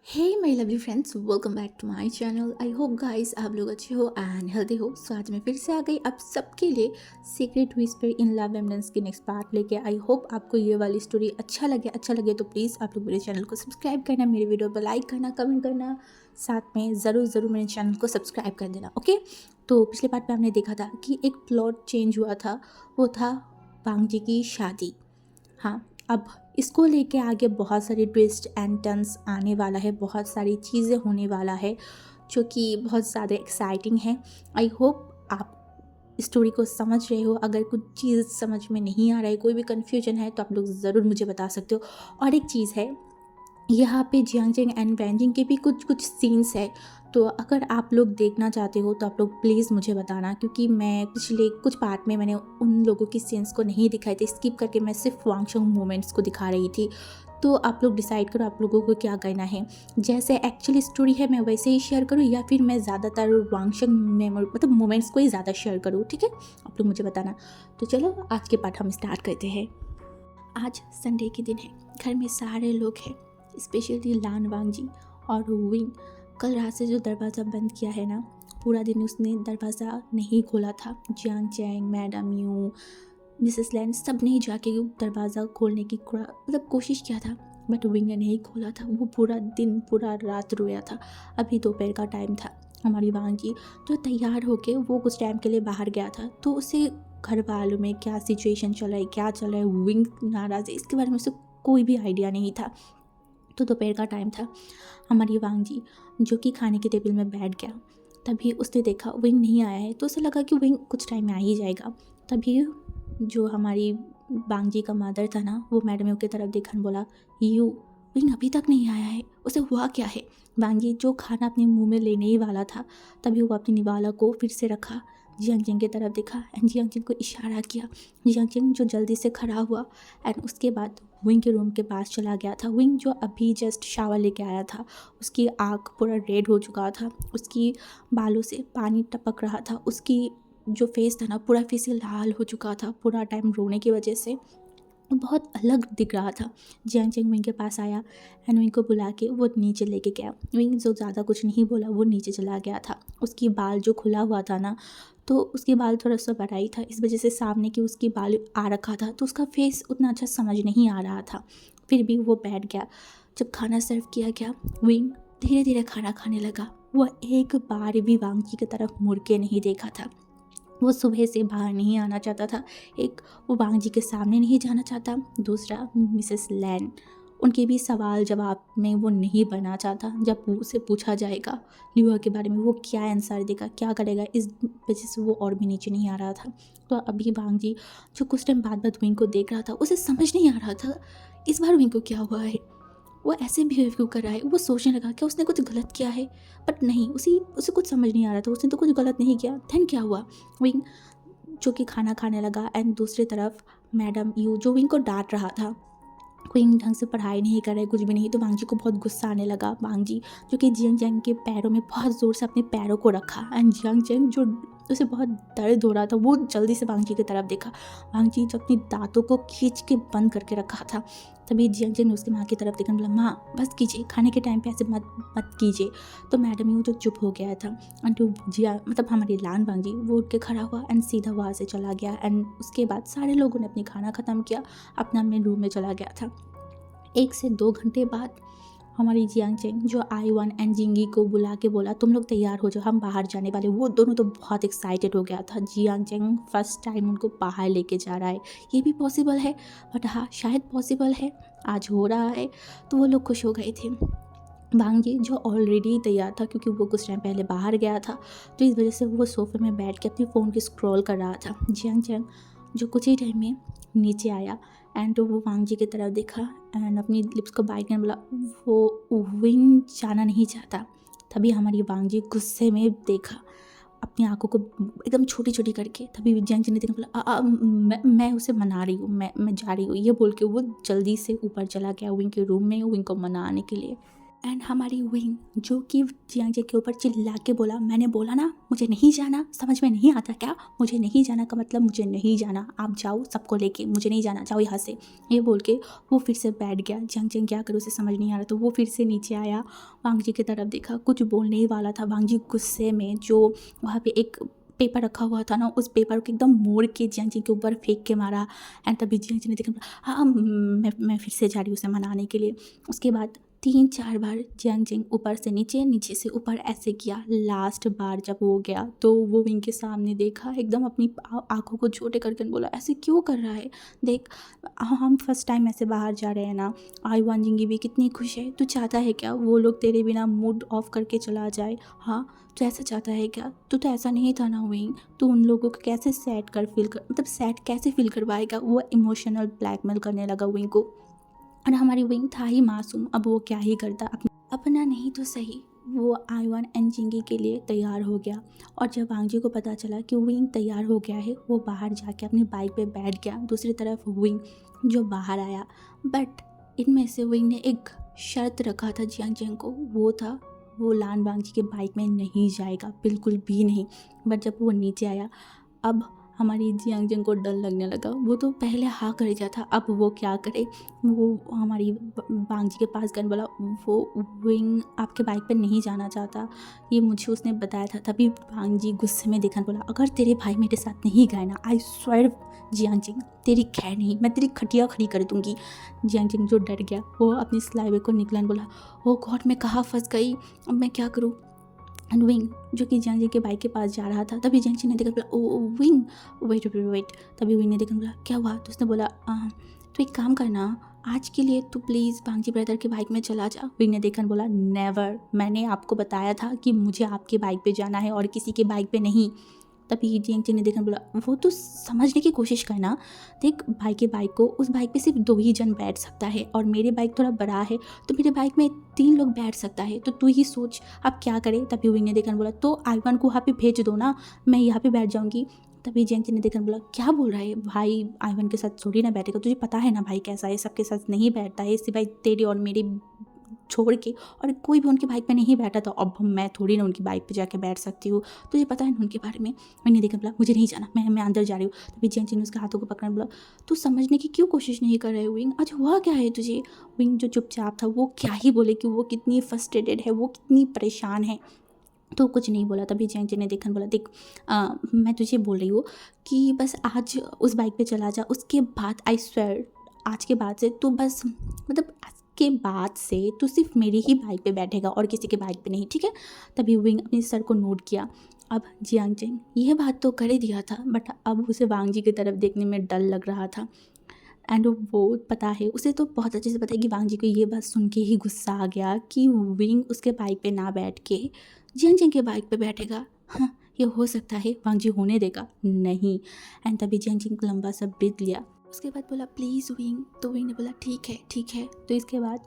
Hey my lovely friends, welcome back to my channel. I hope guys आप लोग अच्छे हो एंड हेल्दी हो। सो आज मैं फिर से आ गई आप सबके लिए सीक्रेट विस्पर इन लव एमनेंस की नेक्स्ट पार्ट लेके। आई होप आपको ये वाली स्टोरी अच्छा लगे तो प्लीज़ आप लोग मेरे चैनल को सब्सक्राइब करना, मेरे वीडियो पर लाइक करना, कमेंट करना, साथ में ज़रूर मेरे चैनल को सब्सक्राइब कर देना। ओके, तो पिछले पार्ट में हमने देखा था कि एक प्लॉट चेंज हुआ था, वो था बांग जी की शादी। हाँ, अब इसको लेके आगे बहुत सारी ट्विस्ट एंड टर्न्स आने वाला है, बहुत सारी चीज़ें होने वाला है जो कि बहुत ज़्यादा एक्साइटिंग है। आई होप आप स्टोरी को समझ रहे हो। अगर कुछ चीज़ समझ में नहीं आ रहा है, कोई भी कन्फ्यूजन है, तो आप लोग ज़रूर मुझे बता सकते हो। और एक चीज़ है, यहाँ पे जियांगजेंग एंड वैनजिंग के भी कुछ सीन्स है, तो अगर आप लोग देखना चाहते हो तो आप लोग प्लीज़ मुझे बताना, क्योंकि मैं पिछले कुछ पार्ट में मैंने उन लोगों की सीन्स को नहीं दिखाई थी, स्किप करके मैं सिर्फ वांगशंग मोमेंट्स को दिखा रही थी। तो आप लोग डिसाइड करो आप लोगों को क्या करना है, जैसे एक्चुअली स्टोरी है मैं वैसे ही शेयर करूँ या फिर मैं ज़्यादातर वांगशंग मतलब मोमेंट्स को ही ज़्यादा शेयर करूँ। ठीक है, आप लोग मुझे बताना। तो चलो आज के पार्ट हम स्टार्ट करते हैं। आज संडे के दिन है, घर में सारे लोग हैं, स्पेशली लान वांगजी और विंग। कल रात से जो दरवाज़ा बंद किया है ना, पूरा दिन उसने दरवाज़ा नहीं खोला था। Jiang Chang, madam Yu, Mrs Lan सब ने जाके दरवाज़ा खोलने की कोशिश किया था, बट विंग ने नहीं खोला था। वो पूरा दिन पूरा रात रोया था। अभी दोपहर का टाइम था। हमारी वांगी तो तैयार होके वो कुछ टाइम के लिए बाहर गया था, तो उसे घर वालों में क्या सिचुएशन चल रहा है, क्या चल रहा है, विंग नाराज़ है, इसके बारे में उसे कोई भी आइडिया नहीं था। तो दोपहर का टाइम था। हमारी वांग जी जो कि खाने के टेबल में बैठ गया, तभी उसने देखा विंग नहीं आया है, तो उसे लगा कि विंग कुछ टाइम में आ ही जाएगा। तभी जो हमारी वांग जी का मदर था ना, वो मैडम की तरफ देखा, बोला यू विंग अभी तक नहीं आया है, उसे हुआ क्या है। वांग जी जो खाना अपने मुंह में लेने ही वाला था, तभी वो अपनी निवाला को फिर से रखा, जियांगजेंग की तरफ देखा एंड जियांगजेंग को इशारा किया। जियांगजेंग जो जल्दी से खड़ा हुआ एंड उसके बाद विंग के रूम के पास चला गया था। विंग जो अभी जस्ट शावर लेके आया था, उसकी आँख पूरा रेड हो चुका था, उसकी बालों से पानी टपक रहा था, उसकी जो फेस था ना पूरा फेस लाल हो चुका था, पूरा टाइम रोने की वजह से बहुत अलग दिख रहा था। जियांग चेंग विंग के पास आया एंड विंग को बुला के वो नीचे लेके गया। विंग जो ज़्यादा कुछ नहीं बोला, वो नीचे चला गया था। उसकी बाल जो खुला हुआ था ना, तो उसकी बाल थोड़ा सा बड़ा ही था, इस वजह से सामने की उसकी बाल आ रखा था, तो उसका फेस उतना अच्छा समझ नहीं आ रहा था। फिर भी वो बैठ गया। जब खाना सर्व किया गया, विंग धीरे धीरे खाना खाने लगा। वह एक बार भी वांगी की तरफ मुड़ के नहीं देखा था। वो सुबह से बाहर नहीं आना चाहता था। एक, वो वांग जी के सामने नहीं जाना चाहता। दूसरा, मिसेस लैन, उनके भी सवाल जवाब में वो नहीं बनना चाहता। जब उसे पूछा जाएगा लिवा के बारे में, वो क्या आंसर देगा, क्या करेगा, इस वजह से वो और भी नीचे नहीं आ रहा था। तो अभी वांग जी जो कुछ टाइम बाद विंग को देख रहा था, उसे समझ नहीं आ रहा था इस बार विंग को क्या हुआ है, वो ऐसे बिहेव क्यों कर रहा है। वो सोचने लगा क्या उसने कुछ गलत किया है, बट नहीं, उसे कुछ समझ नहीं आ रहा था, उसने तो कुछ गलत नहीं किया। देन क्या हुआ, विंग जो कि खाना खाने लगा एंड दूसरी तरफ मैडम यू जो विंग को डांट रहा था। विंग ढंग से पढ़ाई नहीं कर रहे, कुछ भी नहीं, तो वांग जी को बहुत गुस्सा आने लगा। वांग जी जो कि जियांग चैंग के पैरों में बहुत ज़ोर से अपने पैरों को रखा एंड जियांग चैंग जो उसे बहुत दर्द हो रहा था, वो जल्दी से वांग जी की तरफ देखा। वांग जी जो अपनी दांतों को खींच के बंद करके रखा था, तभी जियांग चैंग ने उसकी माँ की तरफ देखा, बोला माँ बस कीजिए, खाने के टाइम पे ऐसे मत कीजिए। तो मैडम यू जो चुप हो गया था एंड जिया मतलब हमारी लान वांग जी वो उठ के खड़ा हुआ एंड सीधा वहाँ से चला गया। एंड उसके बाद सारे लोगों ने अपनी खाना ख़त्म किया, अपना अपने रूम में चला गया था। 1 से 2 घंटे बाद हमारी जियांग चेंग जो आई वन एंड जिंगी को बुला के बोला तुम लोग तैयार हो जाओ, हम बाहर जाने वाले। वो दोनों तो बहुत एक्साइटेड हो गया था। जियांग चेंग फर्स्ट टाइम उनको बाहर लेके जा रहा है, ये भी पॉसिबल है, बट हाँ शायद पॉसिबल है, आज हो रहा है, तो वो लोग खुश हो गए थे। वांग जी जो ऑलरेडी तैयार था, क्योंकि वो कुछ टाइम पहले बाहर गया था, तो इस वजह से वो सोफे में बैठ के अपने फ़ोन की स्क्रॉल कर रहा था। जियांग चेंग जो कुछ ही टाइम में नीचे आया एंड वो वांग जी की तरफ देखा एंड अपनी लिप्स को बाइट करने बोला वो विंग जाना नहीं चाहता। तभी हमारी वांग जी गुस्से में देखा, अपनी आंखों को एकदम छोटी छोटी करके, तभी जियांग चेंग ने देखा, बोला मैं उसे मना रही हूँ, मैं जा रही हूँ, ये बोल के वो जल्दी से ऊपर चला गया विंग के रूम में, विंग को मनाने के लिए। एंड हमारी विंग जो कि जियांग जे के ऊपर चिल्ला के बोला, मैंने बोला ना मुझे नहीं जाना, समझ में नहीं आता क्या, मुझे नहीं जाना का मतलब मुझे नहीं जाना, आप जाओ सबको लेके, मुझे नहीं जाना, जाओ यहाँ से, ये बोल के वो फिर से बैठ गया। जियांग जे क्या करे उसे समझ नहीं आ रहा, तो वो फिर से नीचे आया, वांग जी की तरफ देखा, कुछ बोलने ही वाला था। वांग जी गुस्से में जो वहाँ पे एक पेपर रखा हुआ था ना, उस पेपर को एकदम मोड़ के जियांग जी के ऊपर फेंक के मारा। एंड तभी जियांग जी ने देखा, हाँ मैं फिर से जा रही हूँ उसे मनाने के लिए। उसके बाद 3-4 बार जियांग जिंग ऊपर से नीचे, नीचे से ऊपर ऐसे किया। लास्ट बार जब वो गया तो वो विंग के सामने देखा, एकदम अपनी आंखों को छोटे करके बोला, ऐसे क्यों कर रहा है, देख हम फर्स्ट टाइम ऐसे बाहर जा रहे हैं ना, आई वान जिंगी भी कितनी खुश है, तू चाहता है क्या वो लोग तेरे बिना मूड ऑफ करके चला जाए, हाँ तो ऐसा चाहता है क्या, तू तो ऐसा नहीं था ना विंग, तू उन लोगों को कैसे सैड कर फील कर, मतलब सैड कैसे फील करवाएगा। वो इमोशनल ब्लैकमेल करने लगा विंग को। और हमारी विंग था ही मासूम, अब वो क्या ही करता, अपना नहीं तो सही वो आईवान एंड जिंगी के लिए तैयार हो गया। और जब वांग जी को पता चला कि विंग तैयार हो गया है, वो बाहर जाके अपनी बाइक पे बैठ गया। दूसरी तरफ विंग जो बाहर आया, बट इनमें से विंग ने एक शर्त रखा था जियांग जियांग को, वो था वो लान वांग जी के बाइक में नहीं जाएगा, बिल्कुल भी नहीं। बट जब वो नीचे आया, अब हमारी जियांग जियांग को डर लगने लगा। वो तो पहले हाँ कर दिया था, अब वो क्या करे। वो हमारी वांग जी के पास गन बोला, वो विंग आपके बाइक पे नहीं जाना चाहता, ये मुझे उसने बताया था। तभी वांग जी गुस्से में देखने बोला, अगर तेरे भाई मेरे साथ नहीं गए ना, आई स्वेयर जियांग जिंग तेरी खैर नहीं, मैं तेरी खटिया खड़ी कर दूंगी। जियांग जिंग जो डर गया, वो अपनी स्लाइवे को निकलन बोला, ओ गॉड मैं कहाँ फंस गई, अब मैं क्या करूँ। एंड विंग जो कि जियांग जी के बाइक के पास जा रहा था, तभी जियांग जी ने देखा, बोला ओ विंग वेट वेट वेट। तभी विंग ने देखा, बोला क्या हुआ, तो उसने बोला तो एक काम करना, आज के लिए तो प्लीज़ वांगजी ब्रदर की बाइक में चला जा। विंग ने देखा, बोला नेवर, मैंने आपको बताया था कि मुझे आपकी बाइक पे जाना है और किसी की बाइक पे नहीं। तभी जियांग जी ने देखा, बोला वो तो समझने की कोशिश करना, देख भाई के बाइक को, उस बाइक पे सिर्फ 2 ही जन बैठ सकता है और मेरे बाइक थोड़ा बड़ा है, तो मेरे बाइक में 3 लोग बैठ सकता है, तो तू ही सोच अब क्या करे। तभी विंग ने देखा, बोला तो आईवान को वहाँ पे भेज दो ना, मैं यहाँ पे बैठ जाऊँगी। तभी जियांग जी ने देखा, बोला क्या बोल रहा है, भाई आईवान के साथ थोड़ी ना बैठेगा, तुझे पता है ना भाई कैसा है, सबके साथ नहीं बैठता है, सिवाय तेरी और मेरी छोड़ के, और कोई भी उनकी बाइक पे नहीं बैठा था। अब मैं थोड़ी ना उनकी बाइक पे जाके बैठ सकती हूँ, तुझे पता है ना उनके बारे में। मैंने देखा, बोला मुझे नहीं जाना, मैं अंदर जा रही हूँ। तभी जियांग जी ने उसके हाथों को पकड़ा, बोला तू समझने की क्यों कोशिश नहीं कर रहे हो विंग, आज हुआ क्या है तुझे। विंग जो चुपचाप था, वो क्या ही बोले कि वो कितनी फ्रस्ट्रेटेड है, वो कितनी परेशान है, तो कुछ नहीं बोला। तभी जियांग जी ने देखा, बोला देख मैं तुझे बोल रही हूँ कि बस आज उस बाइक पे चला जा, उसके बाद आई स्वेयर आज के बाद से तू बस, मतलब आज के बाद से तू सिर्फ मेरी ही बाइक पे बैठेगा और किसी के बाइक पे नहीं, ठीक है। तभी विंग अपने सर को नोट किया। अब जियांग जिंग यह बात तो कर ही दिया था, बट अब उसे वांग जी की तरफ देखने में डर लग रहा था। एंड वो पता है, उसे तो बहुत अच्छे से पता है कि वांग जी को ये बात सुन के ही गुस्सा आ गया कि विंग उसके बाइक पे ना बैठ के जियांग जिंग के बाइक पे बैठेगा। हाँ ये हो सकता है, वांग जी होने देगा नहीं। एंड तभी जियांग जिंग लंबा सा ब्रीथ लिया, उसके बाद बोला प्लीज़ विंग, तो विंग ने बोला ठीक है ठीक है। तो इसके बाद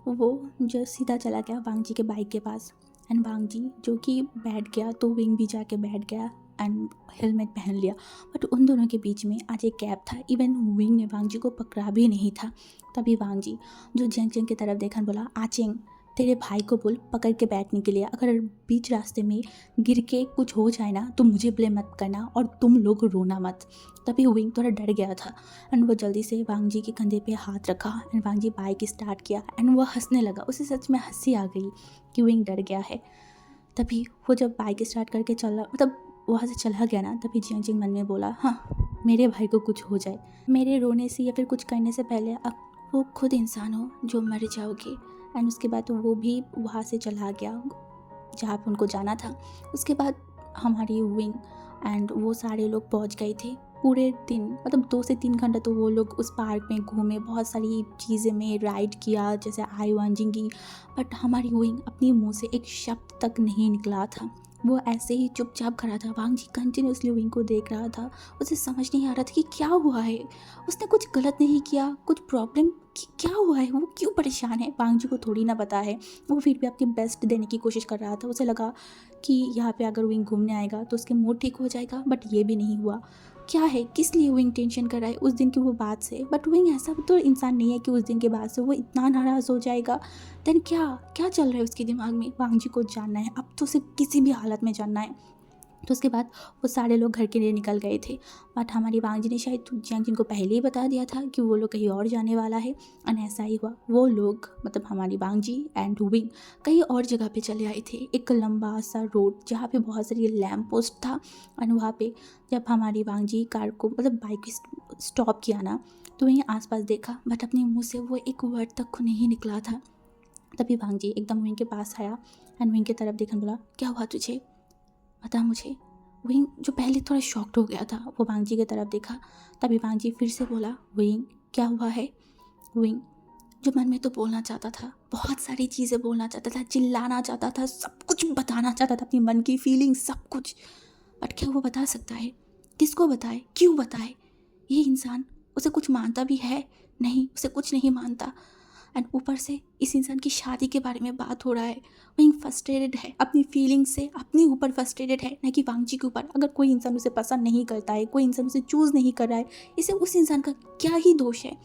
वो जो सीधा चला गया वांग जी के बाइक के पास। एंड वांग जी जो कि बैठ गया, तो विंग भी जाके बैठ गया एंड हेलमेट पहन लिया। बट उन दोनों के बीच में आज एक गैप था, इवन विंग ने वांग जी को पकड़ा भी नहीं था। तभी वांग जी जो जियांग जिंग की तरफ देखा, बोला आचिंग तेरे भाई को बोल पकड़ के बैठने के लिए, अगर बीच रास्ते में गिर के कुछ हो जाए ना तो मुझे ब्लेम मत करना और तुम लोग रोना मत। तभी विंग थोड़ा डर गया था एंड वो जल्दी से वांग जी के कंधे पे हाथ रखा and Wang ji bike start किया एंड वो हंसने लगा। उसे सच में हंसी आ गई कि विंग डर गया है। तभी वो जब बाइक स्टार्ट करके चला, मतलब वहाँ से चला गया ना, तभी जियांग जिंग मन में बोला, हाँ मेरे भाई को कुछ हो जाए, मेरे रोने से या फिर कुछ करने से पहले अब वो खुद इंसान हो जो मर जाओगे। एंड उसके बाद वो भी वहाँ से चला गया जहाँ पर उनको जाना था। उसके बाद हमारी विंग एंड वो सारे लोग पहुँच गए थे। पूरे दिन मतलब 2 से 3 घंटा तो वो लोग उस पार्क में घूमे, बहुत सारी चीज़ें में राइड किया जैसे आई वान जिंगी। बट हमारी विंग अपनी मुंह से एक शब्द तक नहीं निकला था, वो ऐसे ही चुपचाप खड़ा था। वांग जी कंटिन्यूसली विंग को देख रहा था, उसे समझ नहीं आ रहा था कि क्या हुआ है, उसने कुछ गलत नहीं किया, कुछ प्रॉब्लम क्या हुआ है, वो क्यों परेशान है, वांग जी को थोड़ी ना पता है। वो फिर भी अपनी बेस्ट देने की कोशिश कर रहा था। उसे लगा कि यहाँ पे अगर विंग घूमने आएगा तो उसके मूड ठीक हो जाएगा, बट ये भी नहीं हुआ। क्या है, किस लिए विंग टेंशन कर रहा है उस दिन की वो बात से। बट विंग ऐसा तो इंसान नहीं है कि उस दिन के बाद से वो इतना नाराज़ हो जाएगा। देन क्या क्या चल रहा है उसके दिमाग में, वांग जी को जानना है, अब तो उसे किसी भी हालत में जानना है। तो उसके बाद वो सारे लोग घर के लिए निकल गए थे। बट हमारी वांग जी ने शायद जिन जिनको पहले ही बता दिया था कि वो लोग कहीं और जाने वाला है। और ऐसा ही हुआ, वो लोग मतलब हमारी वांग जी एंड विंग कहीं और जगह पे चले आए थे। एक लंबा सा रोड जहाँ पे बहुत सारी लैम्प पोस्ट था। और वहाँ पे जब हमारी वांग जी कार को मतलब बाइक स्टॉप किया ना, तो वहीं आसपास देखा, बट अपने मुंह से वो एक वर्ड तक नहीं निकला था। तभी वांग जी एकदम विंग के पास आया एंड विंग की तरफ देखकर बोला, क्या हुआ तुझे, बता मुझे। विंग जो पहले थोड़ा शॉक्ड हो गया था, वो वांग जी की तरफ देखा। तभी वांग जी फिर से बोला, विंग क्या हुआ है। विंग जो मन में तो बोलना चाहता था, बहुत सारी चीज़ें बोलना चाहता था, चिल्लाना चाहता था, सब कुछ बताना चाहता था, अपनी मन की फीलिंग सब कुछ। बट क्या वो बता सकता है, किसको बताए, क्यों बताए। ये इंसान उसे कुछ मानता भी है नहीं, उसे कुछ नहीं मानता। एंड ऊपर से इस इंसान की शादी के बारे में बात हो रहा है। वहीं फ्रस्ट्रेटेड है अपनी फीलिंग से, अपने ऊपर फ्रस्ट्रेटेड है, ना कि वांग जी के ऊपर। अगर कोई इंसान उसे पसंद नहीं करता है, कोई इंसान उसे चूज़ नहीं कर रहा है, इसे उस इंसान का क्या ही दोष है।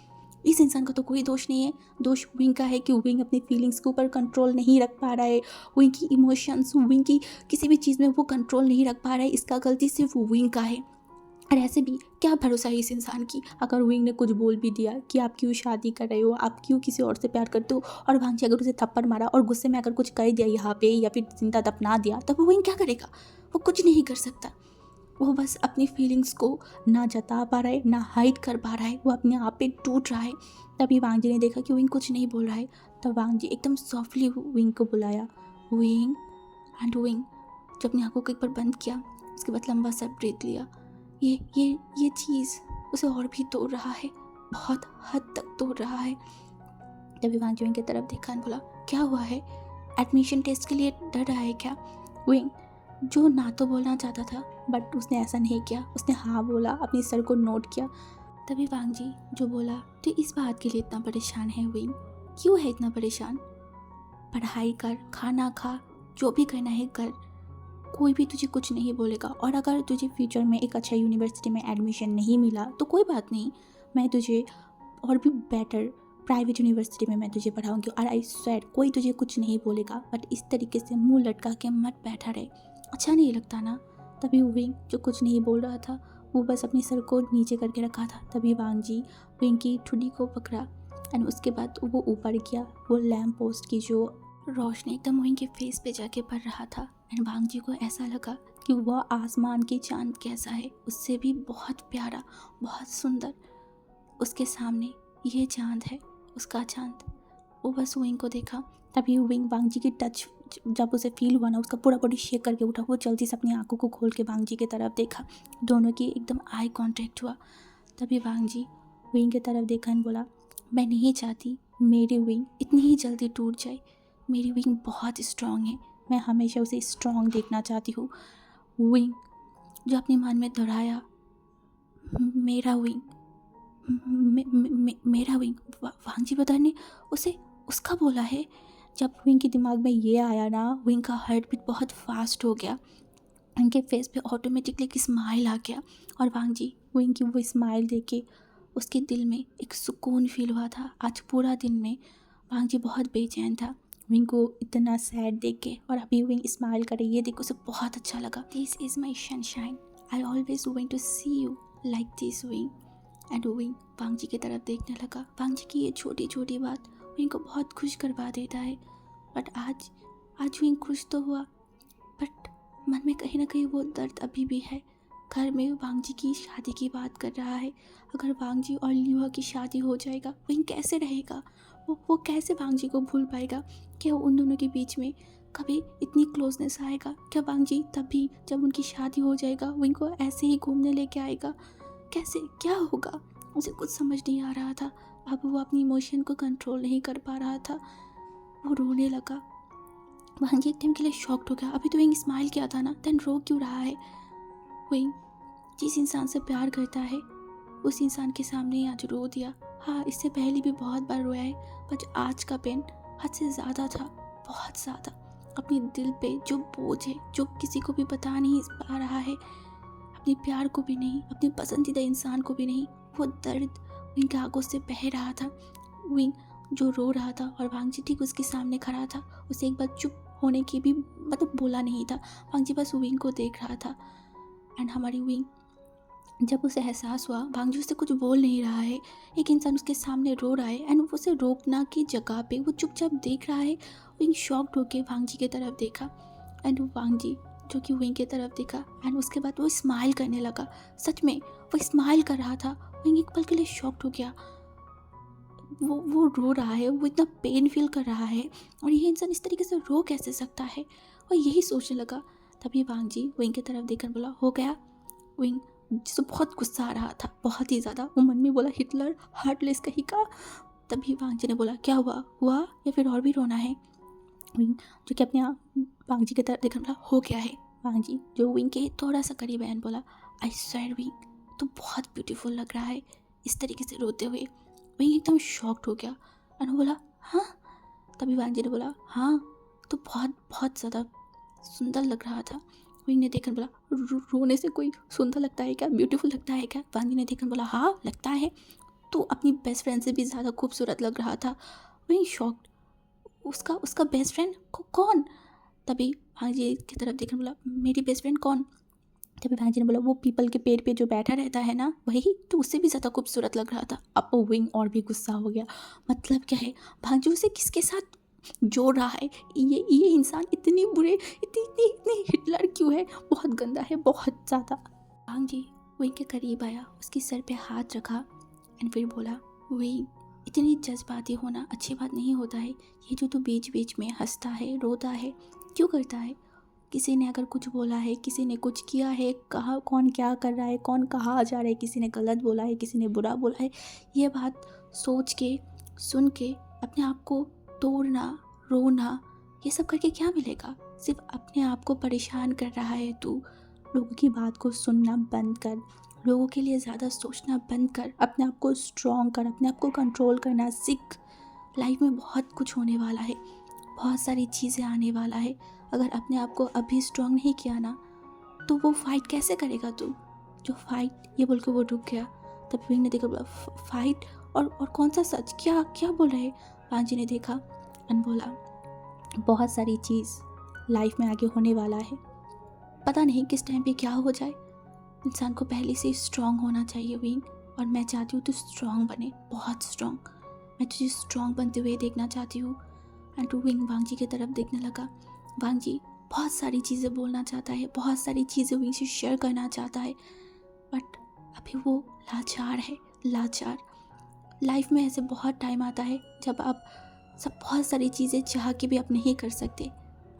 इस इंसान का तो कोई दोष नहीं है, दोष विंग का है कि विंग अपनी फीलिंग्स के ऊपर कंट्रोल नहीं रख पा रहा है। विंग की इमोशंस, विंग की किसी भी चीज़ में वो कंट्रोल नहीं रख पा रहा है। इसका गलती सिर्फ विंग का है। और ऐसे भी क्या भरोसा है इस इंसान की, अगर विंग ने कुछ बोल भी दिया कि आप क्यों शादी कर रहे हो, आप क्यों किसी और से प्यार करते हो, और वांग जी अगर उसे थप्पड़ मारा और गुस्से में अगर कुछ कह दिया यहाँ पे या फिर जिंदा दफना दिया, तब विंग क्या करेगा। वो कुछ नहीं कर सकता। वो बस अपनी फीलिंग्स को ना जता पा रहा है, ना हाइड कर पा रहा है, वो अपने आप पे टूट रहा है। तभी वांग जी ने देखा कि विंग कुछ नहीं बोल रहा है। तब वांग जी एकदम सॉफ्टली विंग को बुलाया, विंग। एंड विंग जब अपनी आंखों को एक बार बंद किया, उसके बाद लंबा सा ब्रीथ लिया। ये चीज़ उसे और भी तोड़ रहा है, बहुत हद तक तोड़ रहा है। तभी वांग जी विंग की तरफ देखा और बोला, क्या हुआ है, एडमिशन टेस्ट के लिए डर रहा है क्या। विंग जो ना तो बोलना चाहता था, बट उसने ऐसा नहीं किया, उसने हाँ बोला, अपने सर को नोट किया। तभी वांग जी जो बोला, तो इस बात के लिए इतना परेशान है विंग, क्यों है इतना परेशान। पढ़ाई कर, खाना खा, जो भी करना है कर, कोई भी तुझे कुछ नहीं बोलेगा। और अगर तुझे फ्यूचर में एक अच्छा यूनिवर्सिटी में एडमिशन नहीं मिला तो कोई बात नहीं, मैं तुझे और भी बेटर प्राइवेट यूनिवर्सिटी में मैं तुझे पढ़ाऊंगी। और आई स्वेयर कोई तुझे कुछ नहीं बोलेगा, बट इस तरीके से मुंह लटका के मत बैठा रहे, अच्छा नहीं लगता ना। तभी विंग जो कुछ नहीं बोल रहा था, वो बस अपने सर को नीचे करके रखा था। तभी वांग जी विंग की ठुडी को पकड़ा एंड उसके बाद वो ऊपर गया। वो लैम्प पोस्ट की जो रोशनी एकदम विंग के फेस पे जाके पड़ रहा था। एंड वांग जी को ऐसा लगा कि वह आसमान की चांद कैसा है, उससे भी बहुत प्यारा, बहुत सुंदर। उसके सामने ये चांद है, उसका चांद। वो बस विंग को देखा। तभी विंग वांग जी की टच जब उसे फील हुआ ना, उसका पूरा बॉडी शेक करके उठा। वो जल्दी से अपनी आंखों को खोल के वांग जी की तरफ देखा, दोनों की एकदम आई कांटेक्ट हुआ। तभी वांग जी विंग की तरफ देखा और बोला, मैं नहीं चाहती मेरी विंग इतनी ही जल्दी टूट जाए। मेरी विंग बहुत स्ट्रांग है, मैं हमेशा उसे स्ट्रांग देखना चाहती हूँ। विंग जो अपने मन में दोहराया, मेरा विंग, मेरा विंग। वांग जी पता नहीं उसे उसका बोला है। जब विंग के दिमाग में ये आया ना, विंग का हार्ट बीट बहुत फास्ट हो गया, उनके फेस पे ऑटोमेटिकली एक स्माइल आ गया। और वांग जी विंग की वो स्माइल देख के उसके दिल में एक सुकून फील हुआ था। आज पूरा दिन में वांग जी बहुत बेचैन था विंग को इतना सैड देख के, और अभी विंग स्माइल करे ये देख उसे बहुत अच्छा लगा। This is my sunshine, I always want to see you like this Wing. And Wing Wang ji की तरफ देखने लगा। वांग जी की ये छोटी छोटी बात विंग को बहुत खुश करवा देता है। बट आज विंग खुश तो हुआ, बट मन में कहीं ना कहीं वो दर्द अभी भी है। घर में वांग जी की शादी की बात कर रहा है। अगर वांग जी और लियुआ की शादी हो जाएगा, विंग कैसे रहेगा, वो कैसे वांग जी को भूल पाएगा। क्या उन दोनों के बीच में कभी इतनी क्लोजनेस आएगा। क्या वांग जी तभी जब उनकी शादी हो जाएगा विंग को ऐसे ही घूमने लेके आएगा, कैसे क्या होगा। उसे कुछ समझ नहीं आ रहा था। अब वो अपनी इमोशन को कंट्रोल नहीं कर पा रहा था, वो रोने लगा। वांग जी एक टाइम के लिए शॉक्ड हो गया। अभी तो विंग स्माइल किया था ना, देन रो क्यों रहा है। विंग जिस इंसान से प्यार करता है उस इंसान के सामने ही आज रो दिया। हाँ, इससे पहले भी बहुत बार रोया है, पर आज का पेन हद से ज़्यादा था, बहुत ज़्यादा। अपने दिल पे जो बोझ है, जो किसी को भी बता नहीं पा रहा है, अपने प्यार को भी नहीं, अपने पसंदीदा इंसान को भी नहीं। वो दर्द विंग की आंखों से बह रहा था। विंग जो रो रहा था और वांगजी ठीक उसके सामने खड़ा था। उसे एक बार चुप होने की भी बोला नहीं था। वांगजी बस विंग को देख रहा था। एंड हमारी विंग, जब उसे एहसास हुआ भांगजी उससे कुछ बोल नहीं रहा है, एक इंसान उसके सामने रो रहा है एंड वो उसे रोकना की जगह पे वो चुपचाप देख रहा है। विंग शॉक्ड होके वांगजी की तरफ देखा एंड वांगजी जो कि विंग की तरफ देखा एंड उसके बाद वो स्माइल करने लगा। सच में वो स्माइल कर रहा था। विंग एक पल के लिए शॉक्ड हो गया। वो रो रहा है, वो इतना पेन फील कर रहा है और ये इंसान इस तरीके से रो कैसे सकता है, और यही सोचने लगा। तभी वांगजी विंग की तरफ देखकर बोला, हो गया। विंग जिसे बहुत गुस्सा आ रहा था, बहुत ही ज़्यादा, वो मन में बोला, हिटलर, हार्टलेस कहीं का। तभी वांगजी ने बोला, क्या हुआ या फिर और भी रोना है? विंग जो कि अपने आप वांगजी की तरफ देखकर बोला, हो गया है। वांगजी जो विंग के थोड़ा सा करीब है बोला, आई स्वेयर विंग, तो बहुत ब्यूटीफुल लग रहा है इस तरीके से रोते हुए। विंग एकदम शॉक्ड हो गया और बोला, हाँ। तभी वांगजी ने बोला, हाँ तो बहुत बहुत ज़्यादा सुंदर लग रहा था। विंग ने देखकर बोला, रोने से कोई सुंदर लगता है क्या, ब्यूटीफुल लगता है क्या? वांगजी ने देखकर बोला, हाँ लगता है, तो अपनी बेस्ट फ्रेंड से भी ज़्यादा खूबसूरत लग रहा था। विंग शॉक्ड, उसका बेस्ट फ्रेंड कौन? तभी वांगजी की तरफ देखकर बोला, मेरी बेस्ट फ्रेंड कौन? तभी वांगजी ने बोला, वो पीपल के पेड़ पे जो बैठा रहता है ना, वही, तो उससे भी ज़्यादा खूबसूरत लग रहा था। अब विंग और भी गुस्सा हो गया। मतलब क्या है, वांगजी उसे किसके साथ जोड़ रहा है? ये इंसान इतनी बुरे, इतनी हिटलर क्यों है? बहुत गंदा है, बहुत ज़्यादा। वांगजी विंग के करीब आया, उसके सर पे हाथ रखा एंड फिर बोला, विंग इतनी जज्बाती होना अच्छी बात नहीं होता है। ये जो तू बीच बीच में हंसता है, रोता है, क्यों करता है? किसी ने अगर कुछ बोला है, किसी ने कुछ किया है, कहाँ कौन क्या कर रहा है, कौन कहाँ जा रहा है, किसी ने गलत बोला है, किसी ने बुरा बोला है, ये बात सोच के सुन के अपने आप को तोड़ना, रोना, ये सब करके क्या मिलेगा? सिर्फ अपने आप को परेशान कर रहा है तू। लोगों की बात को सुनना बंद कर, लोगों के लिए ज़्यादा सोचना बंद कर, अपने आप को स्ट्रॉन्ग कर, अपने आप को कंट्रोल करना सीख। लाइफ में बहुत कुछ होने वाला है, बहुत सारी चीज़ें आने वाला है। अगर अपने आप को अभी स्ट्रॉन्ग नहीं किया ना, तो वो फाइट कैसे करेगा तू? जो फाइट, ये बोल के वो रुक गया। तब विंग ने देखा, बोला, फाइट और कौन सा सच, क्या क्या बोल रहे? वांगजी ने देखा एंड बोला, बहुत सारी चीज़ लाइफ में आगे होने वाला है, पता नहीं किस टाइम पे क्या हो जाए। इंसान को पहले से स्ट्रॉन्ग होना चाहिए विंग, और मैं चाहती हूँ तू स्ट्रॉन्ग बने, बहुत स्ट्रॉन्ग। मैं तुझे स्ट्रॉन्ग बनते हुए देखना चाहती हूँ। एंड टू विंग वांगजी की तरफ देखने लगा। वांगजी बहुत सारी चीज़ें बोलना चाहता है, बहुत सारी चीज़ें विंग से शेयर करना चाहता है, बट अभी वो लाचार है, लाचार। लाइफ में ऐसे बहुत टाइम आता है जब आप सब बहुत सारी चीज़ें चाह के भी आप नहीं कर सकते।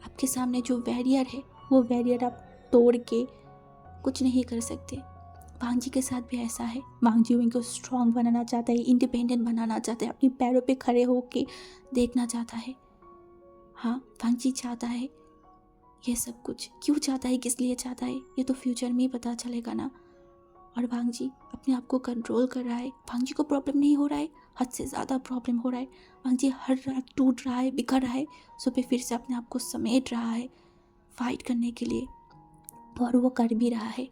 आपके सामने जो बैरियर है, वो बैरियर आप तोड़ के कुछ नहीं कर सकते। वांगजी के साथ भी ऐसा है। वांगजी विंग को स्ट्रॉन्ग बनाना चाहता है, इंडिपेंडेंट बनाना चाहता है, अपने पैरों पे खड़े होके देखना चाहता है। हाँ, वांगजी चाहता है ये सब कुछ। क्यों चाहता है, किस लिए चाहता है, ये तो फ्यूचर में ही पता चलेगा ना। और वांगजी अपने आप को कंट्रोल कर रहा है। वांगजी को प्रॉब्लम नहीं हो रहा है, हद से ज़्यादा प्रॉब्लम हो रहा है। वांगजी हर रात टूट रहा है, बिखर रहा है, सुबह फिर से अपने आप को समेट रहा है फाइट करने के लिए, और वो कर भी रहा है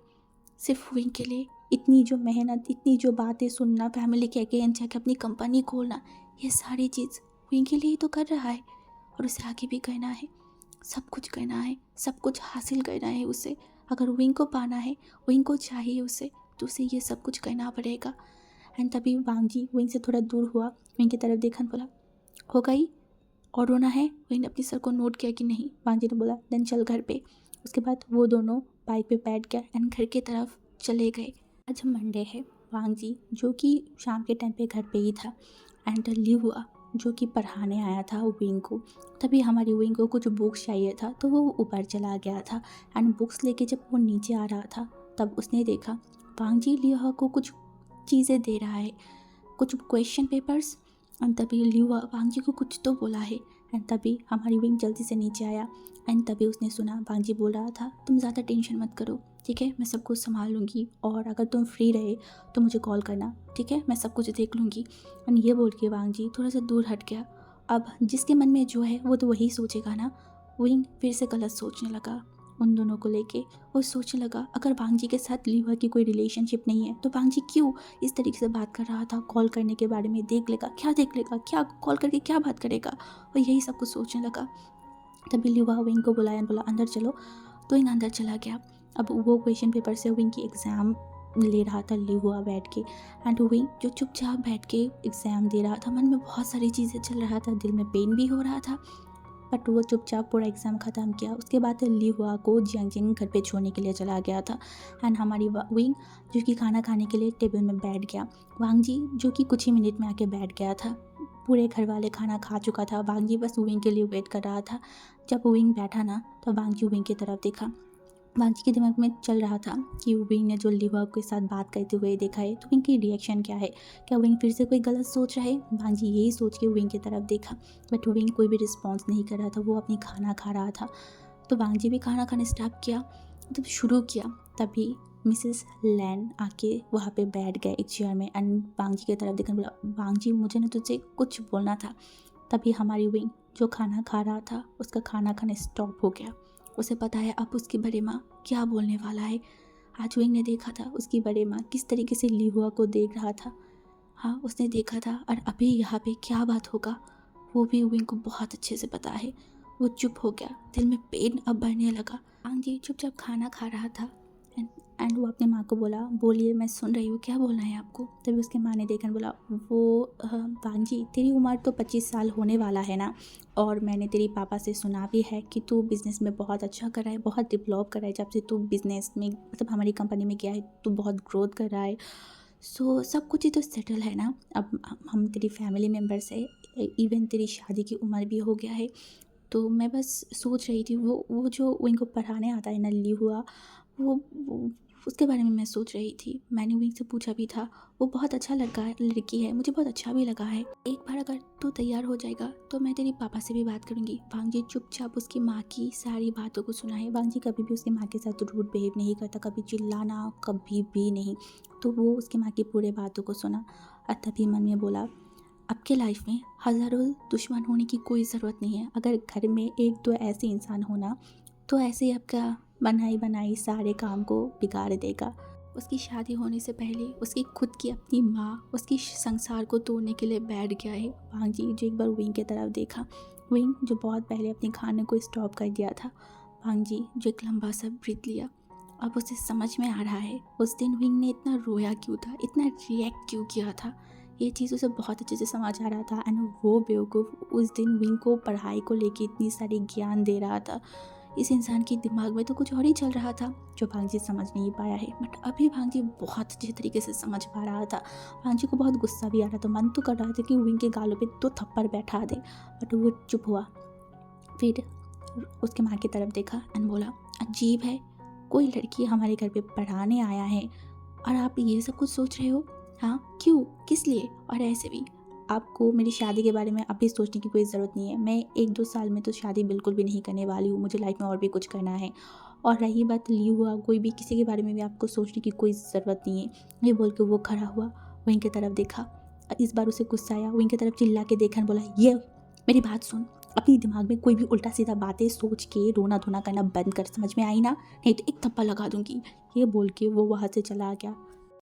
सिर्फ विंग के लिए। इतनी जो मेहनत, इतनी जो बातें सुनना, फैमिली के अगेंस्ट जाके अपनी कंपनी खोलना, ये सारी चीज़ विंग के लिए ही तो कर रहा है। और उसे आगे भी करना है, सब कुछ करना है, सब कुछ हासिल करना है उसे। अगर विंग को पाना है, विंग को चाहिए उसे, तो उसे ये सब कुछ करना पड़ेगा। एंड तभी वांगजी विंग से थोड़ा दूर हुआ, विंग की तरफ देखा, बोला, हो गई और रोना है? विंग ने अपने सर को नोट किया कि नहीं। वांगजी ने बोला, देन चल घर पे। उसके बाद वो दोनों बाइक पे बैठ गया एंड घर की तरफ चले गए। आज मंडे है। वांगजी जो कि शाम के टाइम पे घर पे ही था एंड लिहुआ जो कि पढ़ाने आया था विंग को। तभी हमारी विंग को कुछ बुक्स चाहिए था, तो वो ऊपर चला गया था एंड बुक्स लेके जब वो नीचे आ रहा था, तब उसने देखा वांगजी लिहुआ को कुछ चीज़ें दे रहा है, कुछ क्वेश्चन पेपर्स। एंड तभी लिहुआ वांगजी को कुछ तो बोला है एंड तभी हमारी विंग जल्दी से नीचे आया एंड तभी उसने सुना वांगजी बोल रहा था, तुम ज़्यादा टेंशन मत करो, ठीक है, मैं सब कुछ संभाल लूँगी, और अगर तुम फ्री रहे तो मुझे कॉल करना, ठीक है, मैं सब कुछ देख लूँगी। एंड ये बोल के वांगजी थोड़ा सा दूर हट गया। अब जिसके मन में जो है वो तो वही सोचेगा ना। विंग फिर से गलत सोचने लगा। उन दोनों को लेके। वो सोचने लगा अगर वांग जी के साथ लिहुआ की कोई रिलेशनशिप नहीं है तो वांग जी क्यों इस तरीके से बात कर रहा था। कॉल करने के बारे में देख लेगा, क्या कॉल करके क्या बात करेगा, और यही सब कुछ सोचने लगा। तभी लिहुआ विंग को बुलाया, बोला अंदर चलो। तो विंग अंदर चला गया। अब वो क्वेश्चन पेपर से विंग की एग्ज़ाम ले रहा था लिहुआ बैठ के। एंड विंग जो चुपचाप बैठ के एग्ज़ाम दे रहा था, मन में बहुत सारी चीज़ें चल रहा था, दिल में पेन भी हो रहा था, बट वो चुपचाप पूरा एग्ज़ाम ख़त्म किया। उसके बाद लिहुआ को जियांगजिन घर पे छोड़ने के लिए चला गया था। एंड हमारी विंग जो कि खाना खाने के लिए टेबल में बैठ गया। वांग जी जो कि कुछ ही मिनट में आके बैठ गया था। पूरे घर वाले खाना खा चुका था, वांग जी बस विंग के लिए वेट कर रहा था। जब विंग बैठा ना तो वांग जी विंग की तरफ देखा। वांग जी के दिमाग में चल रहा था कि विंग ने जो लिहुआ के साथ बात करते हुए देखा है तो विंग की रिएक्शन क्या है, क्या विंग फिर से कोई गलत सोच रहा है। वांग जी यही सोच के विंग की तरफ देखा, बट विंग कोई भी रिस्पॉन्स नहीं कर रहा था, वो अपनी खाना खा रहा था। तो वांग जी भी खाना खाने स्टार्ट किया, जब शुरू किया तभी मिसेस लैन आके वहाँ पे बैठ गए एक चेयर में। एंड वांग जी की तरफ देखकर बोला वांग जी मुझे ना तुझसे कुछ बोलना था। तभी हमारी विंग जो खाना खा रहा था उसका खाना खाने स्टॉप हो गया। उसे पता है अब उसकी बड़ी माँ क्या बोलने वाला है। आज विंग ने देखा था उसकी बड़ी माँ किस तरीके से लिहुआ को देख रहा था। हाँ उसने देखा था, और अभी यहाँ पे क्या बात होगा वो भी विंग को बहुत अच्छे से पता है। वो चुप हो गया, दिल में पेन अब बढ़ने लगा। वांग जी चुपचाप खाना खा रहा था। एंड वो अपनी माँ को बोला बोलिए मैं सुन रही हूँ, क्या बोलना है आपको। तभी उसकी माँ ने देखकर बोला वांग जी तेरी उम्र तो 25 साल होने वाला है ना, और मैंने तेरी पापा से सुना भी है कि तू बिज़नेस में बहुत अच्छा कर रहा है, बहुत डेवलप कर रहा है। जब से तू बिज़नेस में मतलब हमारी कंपनी में गया है तू बहुत ग्रोथ कर रहा है। सो सब कुछ ही तो सेटल है ना, अब हम तेरी फैमिली मेम्बर्स है, इवन तेरी शादी की उम्र भी हो गया है। तो मैं बस सोच रही थी वो जो उनको पढ़ाने आता है ना लिहुआ, वो उसके बारे में मैं सोच रही थी। मैंने विंग से पूछा भी था, वो बहुत अच्छा लड़की है, मुझे बहुत अच्छा भी लगा है। एक बार अगर तू तैयार हो जाएगा तो मैं तेरे पापा से भी बात करूँगी। वांग जी चुपचाप उसकी माँ की सारी बातों को सुना है। वांग जी कभी भी उसकी माँ के साथ रूड बिहेव नहीं करता, कभी चिल्लाना कभी भी नहीं। तो वो उसकी माँ की पूरे बातों को सुना, और तभी मन में बोला आपके लाइफ में हज़ारों दुश्मन होने की कोई ज़रूरत नहीं है। अगर घर में एक दो ऐसे इंसान होना तो ऐसे ही आपका बनाई बनाई सारे काम को बिगाड़ देगा। उसकी शादी होने से पहले उसकी खुद की अपनी माँ उसकी संसार को तोड़ने के लिए बैठ गया है। वांग जी जो एक बार विंग की तरफ देखा, विंग जो बहुत पहले अपने खाने को स्टॉप कर दिया था। वांग जी जो एक लंबा सा ब्रीथ लिया, अब उसे समझ में आ रहा है उस दिन विंग ने इतना रोया क्यों था, इतना रिएक्ट क्यों किया था। ये चीज़ उसे बहुत अच्छे से समझ आ रहा था। एंड वो बेवकूफ़ उस दिन विंग को पढ़ाई को लेके इतनी सारी ज्ञान दे रहा था। इस इंसान के दिमाग में तो कुछ और ही चल रहा था जो भांग जी समझ नहीं पाया है, बट अभी भांग जी बहुत अच्छे तरीके से समझ पा रहा था। भांग जी को बहुत गुस्सा भी आ रहा था, मन तो कर रहा था कि विंग के गालों पे 2 थप्पड़ बैठा दे, बट वो चुप हुआ। फिर उसके माँ की तरफ देखा एंड बोला अजीब है, कोई लड़की हमारे घर पे पढ़ाने आया है और आप ये सब कुछ सोच रहे हो। हाँ क्यों, किस लिए, और ऐसे भी आपको मेरी शादी के बारे में अभी सोचने की कोई ज़रूरत नहीं है। मैं 1-2 साल में तो शादी बिल्कुल भी नहीं करने वाली हूँ, मुझे लाइफ में और भी कुछ करना है। और रही बात लिहुआ, कोई भी किसी के बारे में भी आपको सोचने की कोई ज़रूरत नहीं है। ये बोल के वो खड़ा हुआ, वहीं की तरफ देखा। इस बार उसे गुस्सा आया, वहीं की तरफ चिल्ला के देखा, बोला ये मेरी बात सुन, अपनी दिमाग में कोई भी उल्टा सीधा बातें सोच के रोना धोना करना बंद कर, समझ में आई ना, नहीं तो एक थप्पड़ लगा दूंगी। ये बोल के वो वहाँ से चला गया।